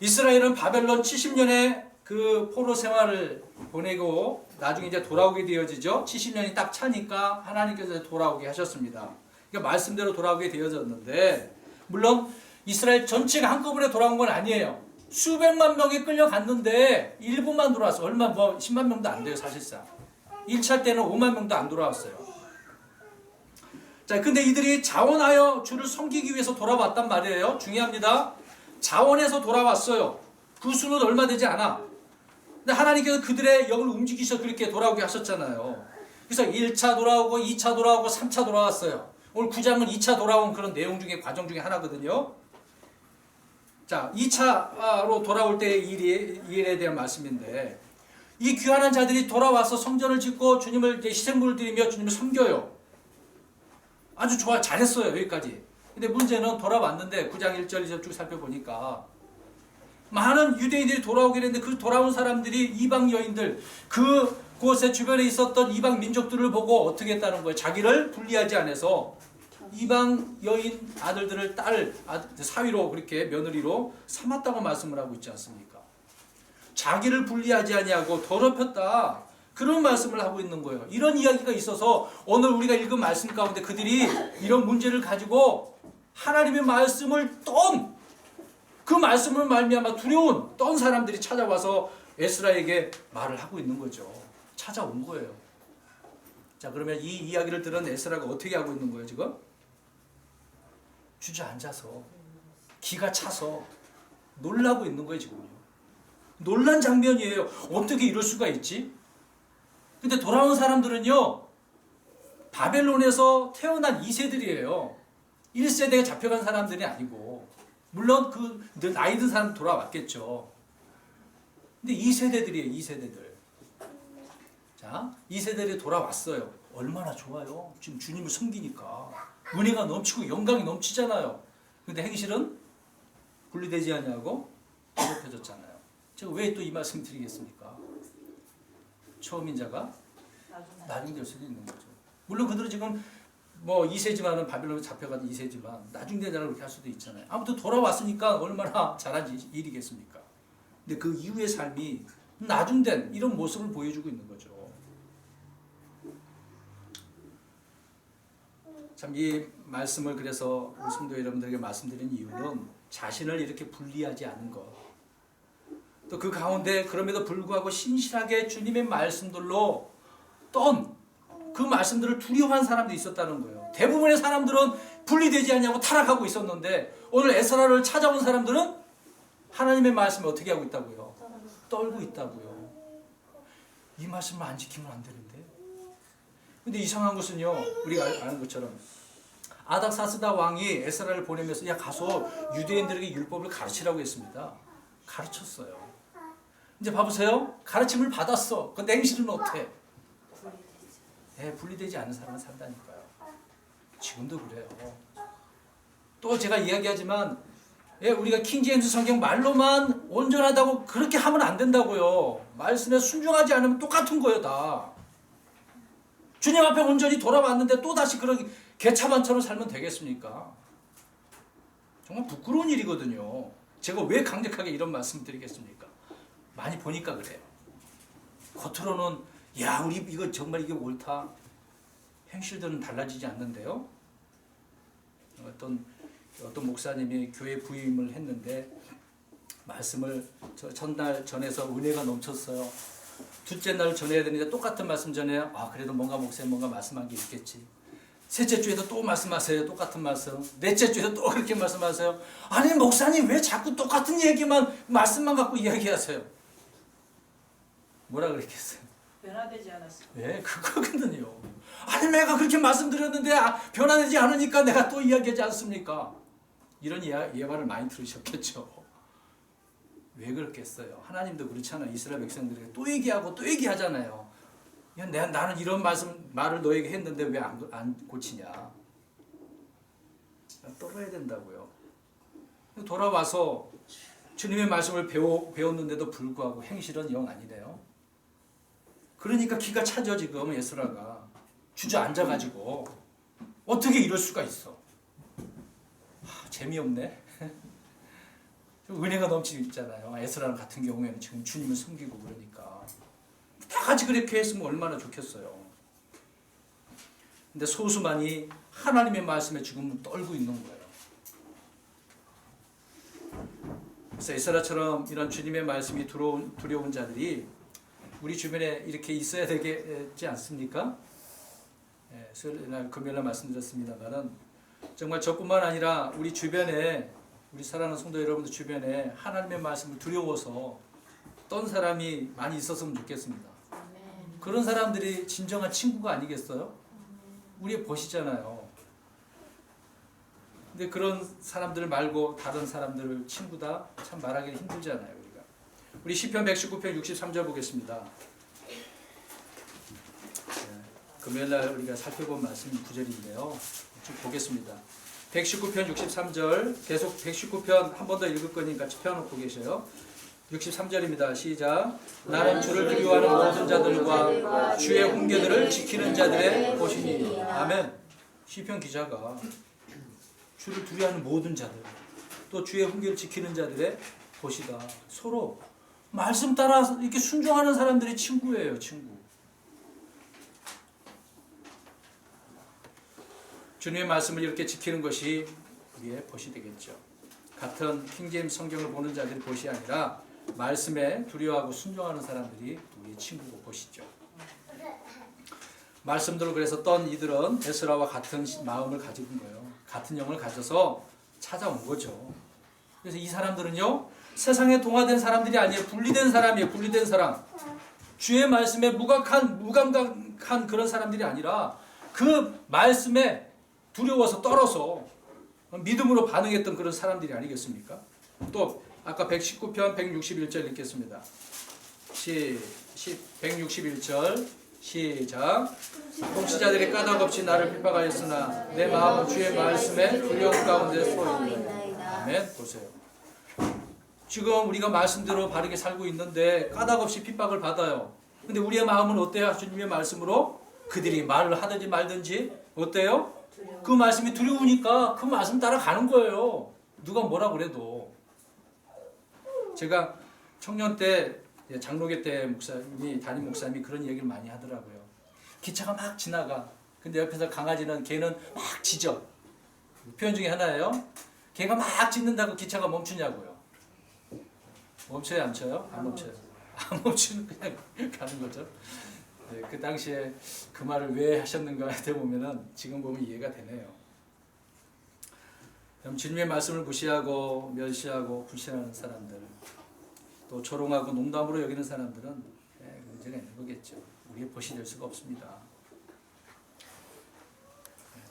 이스라엘은 바벨론 70년의 그 포로 생활을 보내고 나중에 이제 돌아오게 되어지죠. 70년이 딱 차니까 하나님께서 돌아오게 하셨습니다. 그러니까 말씀대로 돌아오게 되어졌는데 물론 이스라엘 전체가 한꺼번에 돌아온 건 아니에요. 수백만 명이 끌려갔는데 일부만 돌아왔어. 얼마 10만 명도 안 돼요 사실상. 1차 때는 5만 명도 안 돌아왔어요. 자, 근데 이들이 자원하여 주를 섬기기 위해서 돌아왔단 말이에요. 중요합니다. 자원해서 돌아왔어요. 그 수는 얼마 되지 않아. 근데 하나님께서 그들의 영을 움직이셔서 그렇게 돌아오게 하셨잖아요. 그래서 1차 돌아오고 2차 돌아오고 3차 돌아왔어요. 오늘 9장은 2차 돌아온 그런 내용 중에 과정 중에 하나거든요. 자, 2차로 돌아올 때의 일에 대한 말씀인데 이 귀환한 자들이 돌아와서 성전을 짓고 주님을 이제 희생물을 드리며 주님을 섬겨요. 아주 좋아, 잘했어요 여기까지. 근데 문제는 돌아왔는데 9장 1절 2절 쭉 살펴보니까 많은 유대인들이 돌아오게 됐는데 그 돌아온 사람들이 이방 여인들 그곳에 주변에 있었던 이방 민족들을 보고 어떻게 했다는 거예요. 자기를 분리하지 않아서 이방 여인 아들들을 사위로 그렇게 며느리로 삼았다고 말씀을 하고 있지 않습니까? 자기를 분리하지 아니하고 더럽혔다. 그런 말씀을 하고 있는 거예요. 이런 이야기가 있어서 오늘 우리가 읽은 말씀 가운데 그들이 이런 문제를 가지고 하나님의 말씀을 그 말씀을 말미암아 두려운 사람들이 찾아와서 에스라에게 말을 하고 있는 거죠. 찾아온 거예요. 자, 그러면 이 이야기를 들은 에스라가 어떻게 하고 있는 거예요 지금? 주저앉아서 기가 차서 놀라고 있는 거예요 지금요. 놀란 장면이에요. 어떻게 이럴 수가 있지? 근데 돌아온 사람들은요 바벨론에서 태어난 2세들이에요. 1세대가 잡혀간 사람들이 아니고 물론 그 나이 든 사람 돌아왔겠죠. 근데 2세대들이에요. 2세대들. 자, 2세대들이 돌아왔어요. 얼마나 좋아요. 지금 주님을 섬기니까 은혜가 넘치고 영광이 넘치잖아요. 근데 행실은 분리되지 않냐고 더럽혀졌잖아요. 제가 왜 또 이 말씀 드리겠습니까? 처음인 자가 나중 될 수도 있는 거죠. 물론 그들은 지금 뭐 2세지만은 바빌론에 잡혀가는 2세지만 나중 되잖아 그렇게 할 수도 있잖아요. 아무튼 돌아왔으니까 얼마나 잘한 일이겠습니까? 근데 그 이후의 삶이 나중된 이런 모습을 보여주고 있는 거죠. 참 이 말씀을 그래서 우리 성도 여러분들에게 말씀드린 이유는 자신을 이렇게 분리하지 않은 것. 또 그 가운데 그럼에도 불구하고 신실하게 주님의 말씀들로 떤 그 말씀들을 두려워한 사람도 있었다는 거예요. 대부분의 사람들은 분리되지 않냐고 타락하고 있었는데 오늘 에스라를 찾아온 사람들은 하나님의 말씀을 어떻게 하고 있다고요? 떨고 있다고요. 이 말씀을 안 지키면 안 되는데. 근데 이상한 것은요, 우리가 아는 것처럼 아닥사스다 왕이 에스라를 보내면서 야 가서 유대인들에게 율법을 가르치라고 했습니다. 가르쳤어요. 이제 봐보세요. 가르침을 받았어. 근데 행실은 어때? 분리되지 않은 사람은 산다니까요. 지금도 그래요. 또 제가 이야기하지만 우리가 킹제임스 성경 말로만 온전하다고 그렇게 하면 안 된다고요. 말씀에 순종하지 않으면 똑같은 거예요 다. 주님 앞에 온전히 돌아왔는데 또다시 그런 개차반처럼 살면 되겠습니까? 정말 부끄러운 일이거든요. 제가 왜 강력하게 이런 말씀 드리겠습니까? 많이 보니까 그래요. 겉으로는 야 우리 이거 정말 이게 옳다. 행실들은 달라지지 않는데요. 어떤 목사님이 교회 부임을 했는데 말씀을 전날 전해서 은혜가 넘쳤어요. 둘째 날 전해야 되는데 똑같은 말씀 전해요. 아 그래도 뭔가 목사님 뭔가 말씀한 게 있겠지. 셋째 주에도 또 말씀하세요. 똑같은 말씀. 넷째 주에도 또 그렇게 말씀하세요. 아니 목사님 왜 자꾸 똑같은 얘기만 말씀만 갖고 이야기하세요. 뭐라 그랬겠어요? 변화되지 않았어. 네, 그거거든요. 아니 내가 그렇게 말씀드렸는데 변화되지 않으니까 내가 또 이야기하지 않습니까? 이런 예화를 많이 들으셨겠죠. 왜 그렇겠어요? 하나님도 그렇잖아요. 이스라엘 백성들에게 또 얘기하고 또 얘기하잖아요. 야, 나는 이런 말을 너에게 했는데 왜 안 고치냐? 떨어야 된다고요. 돌아와서 주님의 말씀을 배웠는데도 불구하고 행실은 영 아니네요. 그러니까 기가 차죠 지금 에스라가 주저앉아가지고 어떻게 이럴 수가 있어? 재미없네. 은혜가 넘치고 있잖아요. 에스라 같은 경우에는 지금 주님을 섬기고 그러니까 다 같이 그렇게 했으면 얼마나 좋겠어요. 근데 소수만이 하나님의 말씀에 지금 떨고 있는 거예요. 그래서 에스라처럼 이런 주님의 말씀이 두려운 자들이 우리 주변에 이렇게 있어야 되겠지 않습니까? 금요일날 말씀드렸습니다만은 정말 저뿐만 아니라 우리 주변에 우리 사랑하는 성도 여러분들 주변에 하나님의 말씀을 두려워서 떤 사람이 많이 있었으면 좋겠습니다. 그런 사람들이 진정한 친구가 아니겠어요? 우리 보시잖아요. 근데 그런 사람들 말고 다른 사람들을 친구다 참 말하기 힘들잖아요. 우리 시편 119편 63절 보겠습니다. 금요일날 우리가 살펴본 말씀 구절인데요. 좀 보겠습니다. 119편 63절 계속 119편 한 번 더 읽을 거니까 펴놓고 계셔요. 63절입니다. 시작. 나는 주를 두려워하는 모든 자들과 주의 훈계들을 지키는 자들의 것이니. 아멘. 시편 기자가 주를 두려워하는 모든 자들 또 주의 훈계를 지키는 자들의 것이다. 서로 말씀 따라 이렇게 순종하는 사람들이 친구예요, 친구. 주님의 말씀을 이렇게 지키는 것이 우리의 벗이 되겠죠. 같은 킹제임스 성경을 보는 자들이 벗이 아니라 말씀에 두려워하고 순종하는 사람들이 우리의 친구고 벗이죠. 말씀대로 그래서 떤 이들은 에스라와 같은 마음을 가지고 있는 거예요. 같은 영을 가져서 찾아온 거죠. 그래서 이 사람들은요. 세상에 동화된 사람들이 아니에요. 분리된 사람이에요. 분리된 사람. 주의 말씀에 무감각한 그런 사람들이 아니라 그 말씀에 두려워서 떨어서 믿음으로 반응했던 그런 사람들이 아니겠습니까? 또 아까 119편 161절 읽겠습니다. 161절 시작. 통치자들이 까닭없이 나를 핍박하였으나 내 마음은 주의 말씀에 두려움 가운데 서 있나이다. 아멘. 보세요. 지금 우리가 말씀대로 바르게 살고 있는데 까닭없이 핍박을 받아요. 근데 우리의 마음은 어때요? 주님의 말씀으로 그들이 말을 하든지 말든지 어때요? 그 말씀이 두려우니까 그 말씀 따라가는 거예요. 누가 뭐라 그래도. 제가 청년 때 장로교 때 목사님이 담임 목사님이 그런 얘기를 많이 하더라고요. 기차가 막 지나가. 근데 옆에서 강아지는 걔는 막 짖어. 표현 중에 하나예요. 걔가 막 짖는다고 기차가 멈추냐고요. 멈춰요, 안 멈춰요? 안 멈춰요. 안 멈추면 그냥 가는 거죠. 네, 그 당시에 그 말을 왜 하셨는가 해보면은 지금 보면 이해가 되네요. 그럼 주님의 말씀을 무시하고 멸시하고 불신하는 사람들, 또 조롱하고 농담으로 여기는 사람들은 문제가 있는 거겠죠. 우리의 벗이 될 수가 없습니다.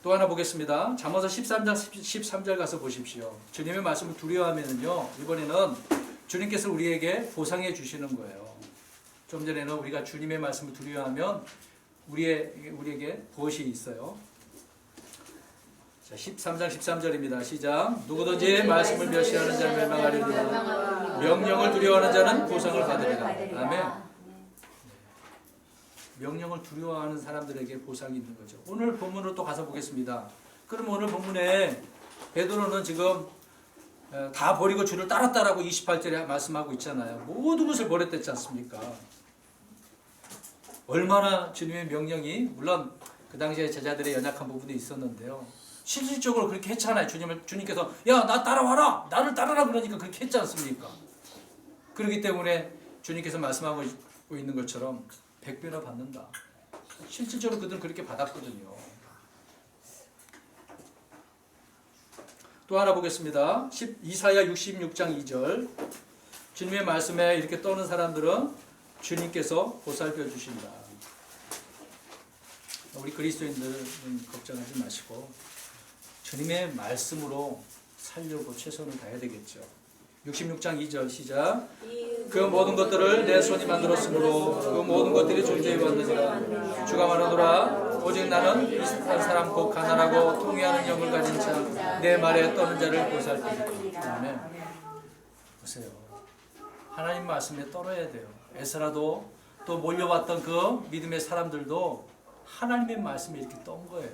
또 하나 보겠습니다. 잠언서 13장 13절 가서 보십시오. 주님의 말씀을 두려워하면은요, 이번에는 주님께서 우리에게 보상해 주시는 거예요. 좀 전에는 우리가 주님의 말씀을 두려워하면 우리에게 무엇이 있어요? 자, 13장 13절입니다. 시작. 누구든지 말씀을 멸시하는 자는 멸망하리라. 명령을 두려워하는 자는 보상을 받으리라. 아멘. 명령을 두려워하는 사람들에게 보상이 있는 거죠. 오늘 본문으로 또 가서 보겠습니다. 그럼 오늘 본문에 베드로는 지금 다 버리고 주를 따랐다라고 28절에 말씀하고 있잖아요. 모든 것을 버렸댔지 않습니까? 얼마나 주님의 명령이, 물론 그 당시에 제자들의 연약한 부분이 있었는데요. 실질적으로 그렇게 했잖아요. 주님께서 야, 나 따라와라, 나를 따르라 그러니까 그렇게 했지 않습니까? 그렇기 때문에 주님께서 말씀하고 있는 것처럼 100배나 받는다. 실질적으로 그들은 그렇게 받았거든요. 또 하나 보겠습니다. 이사야 66장 2절. 주님의 말씀에 이렇게 떠는 사람들은 주님께서 보살펴 주신다. 우리 그리스도인들은 걱정하지 마시고 주님의 말씀으로 살려고 최선을 다해야 되겠죠. 66장 2절 시작. 그 모든 것들을 내 손이 만들었으므로 그 모든 것들이 존재해 왔느니라. 주가 말하노라. 오직 나는 이스라엘 사람 곧 가난하고 통회하는 영을 가진 자, 내 말에 떠는 자를 보살피리라. 아멘. 보세요. 하나님 말씀에 떨어야 돼요. 에스라도 또 몰려왔던 그 믿음의 사람들도 하나님의 말씀에 이렇게 떤 거예요.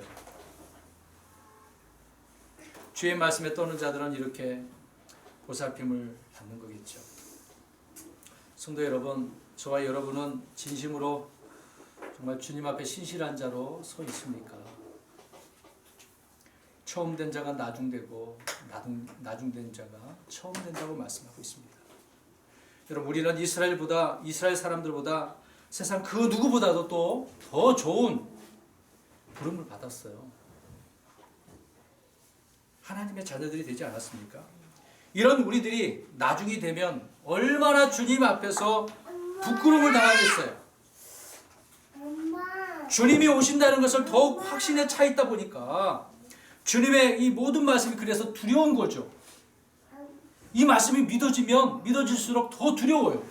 주의 말씀에 떠는 자들은 이렇게 보살핌을 받는 거겠죠. 성도 여러분, 저와 여러분은 진심으로 정말 주님 앞에 신실한 자로 서 있습니까? 처음 된 자가 나중되고 나중된 자가 처음 된다고 말씀하고 있습니다. 여러분, 우리는 이스라엘 사람들보다 세상 그 누구보다도 또 더 좋은 부름을 받았어요. 하나님의 자녀들이 되지 않았습니까? 이런 우리들이 나중이 되면 얼마나 주님 앞에서 부끄러움을 당하겠어요. 주님이 오신다는 것을 더욱 확신에 차 있다 보니까 주님의 이 모든 말씀이 그래서 두려운 거죠. 이 말씀이 믿어질수록 더 두려워요.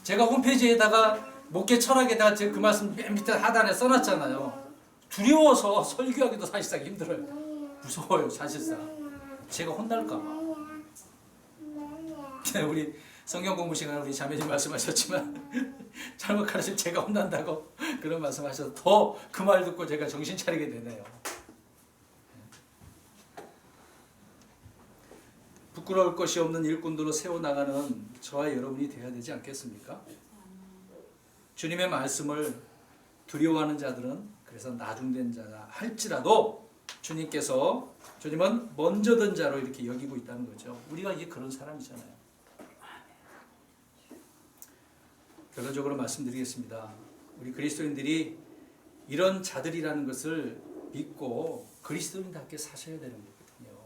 제가 홈페이지에다가 목회 철학에다가 그 말씀 맨 밑에 하단에 써놨잖아요. 두려워서 설교하기도 사실상 힘들어요. 무서워요, 사실상. 제가 혼날까 봐. 우리 성경 공부 시간에 우리 자매님 말씀하셨지만 잘못 가르치면 제가 혼난다고 그런 말씀하셔서 더 그 말 듣고 제가 정신 차리게 되네요. 부끄러울 것이 없는 일꾼들로 세워나가는 저와 여러분이 되어야 되지 않겠습니까? 주님의 말씀을 두려워하는 자들은 그래서 나중된 자라 할지라도 주님은 먼저 든 자로 이렇게 여기고 있다는 거죠. 우리가 이게 그런 사람이잖아요. 결론적으로 말씀드리겠습니다. 우리 그리스도인들이 이런 자들이라는 것을 믿고 그리스도인답게 사셔야 되는 거거든요.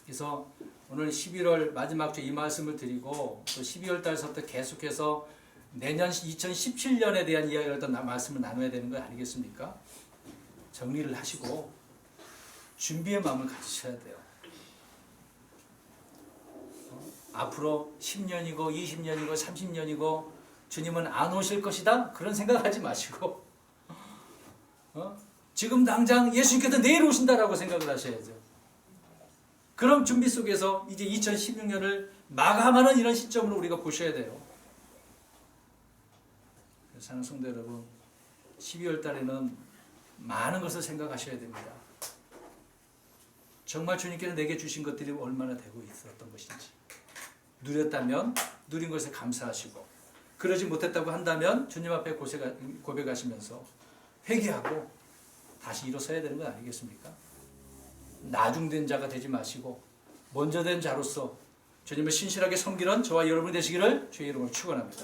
그래서 오늘 11월 마지막 주 이 말씀을 드리고 또 12월 달서부터 계속해서 내년 2017년에 대한 이야기를 또 말씀을 나눠야 되는 거 아니겠습니까? 정리를 하시고 준비의 마음을 가지셔야 돼요. 앞으로 10년이고 20년이고 30년이고 주님은 안 오실 것이다? 그런 생각하지 마시고 지금 당장 예수님께서 내일 오신다라고 생각을 하셔야죠. 그럼 준비 속에서 이제 2016년을 마감하는 이런 시점으로 우리가 보셔야 돼요. 사랑하는 성도 여러분, 12월 달에는 많은 것을 생각하셔야 됩니다. 정말 주님께서 내게 주신 것들이 얼마나 되고 있었던 것인지, 누렸다면 누린 것에 감사하시고, 그러지 못했다고 한다면 주님 앞에 고백하시면서 회개하고 다시 일어서야 되는 건 아니겠습니까? 나중된 자가 되지 마시고 먼저 된 자로서 주님을 신실하게 섬기는 저와 여러분이 되시기를 주의 이름으로 축원합니다.